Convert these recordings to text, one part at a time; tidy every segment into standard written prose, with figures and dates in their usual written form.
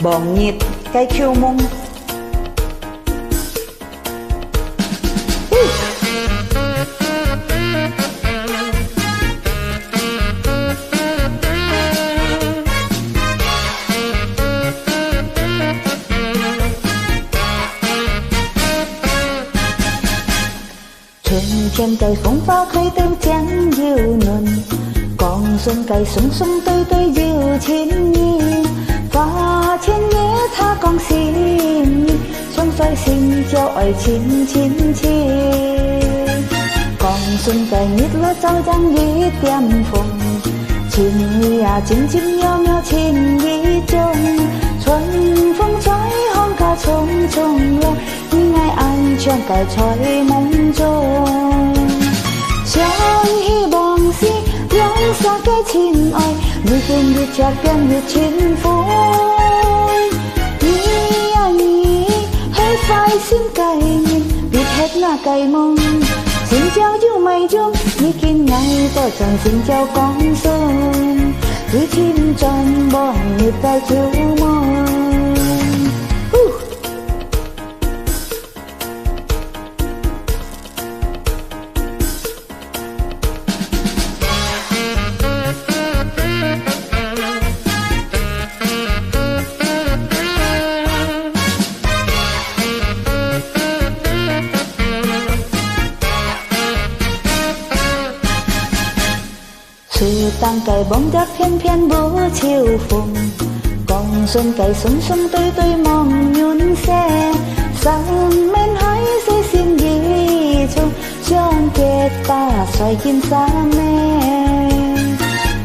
Bọn nhiệt cái khiêu mông. Xuân trên cây phong phá khơi tên chén diều nhuần, còn xuân cây sung sung tươi tươi diều chín nhi. Và trên nhé tha con xin xuân xoay xin cho ơi chín chín chi. Còn xuân cây nhít lỡ trao trang ghi tiêm phùng, chín nhi à chín chín nhau nhau chín ghi chung. Xuân phong trói hong ca trông trông lo, như ngày anh trong cái trói mong trông. Chẳng hy vọng gì giống xa cái chín ơi, như kinh như chạc gần như chín phút. Nhí à nhí hết phải xin cây nhìn, biết hết là cây mong. Xin chào chú mày chung, như kinh ngày tôi chẳng xin chào con sông. Cứ chim trong bọn nhịp tay thiếu mong. Sự tăng cây bóng đắp phiên phiên bố chiều phùng, còn xuân cây sung sung tươi tươi mong nhún xe. Sang men hái dây xin gì chung, trong kết ta xoay kim xa mê.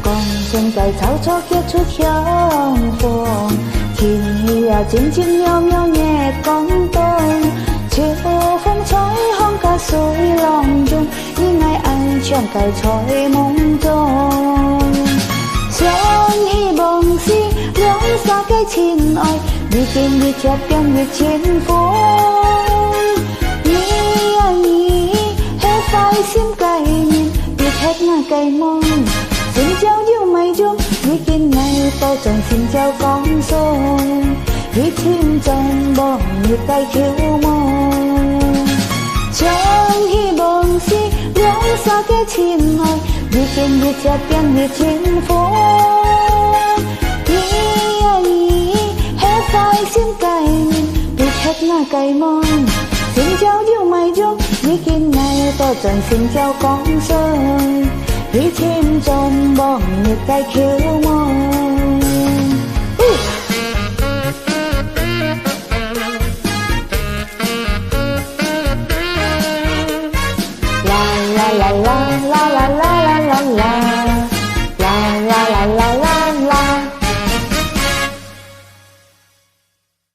Còn xuân cây tháo cho kia chút hương phùng, thì à chín chín nhau nhau nhẹ con tông. Chiều phong trói hong ca sôi lòng chung, như ngày anh trong cây trói mong trông. Chẳng hy vọng gì giống xa cái chín ơi, đi kinh đi chặt gần đi trên phố. Nhí à nhí hết phải xin cây nhìn, biết hết là cây mong. Xin chào yêu mày chung, đi kinh ngày tôi chẳng xin chào con sông. Đi chim trong bọn nhịp tay khiêu mong. Chẳng hy vọng gì giống xa cái chín ơi, đi kinh đi chặt gần đi trên phố. Nhí à nhí hết phải xin cây nhìn, biết hết là cây mong. Xin chào yêu mày chung, đi kinh ngày tôi chẳng xin chào con sông. Đi chim trong bọn nhịp tay khiêu mong. La la la la la la la.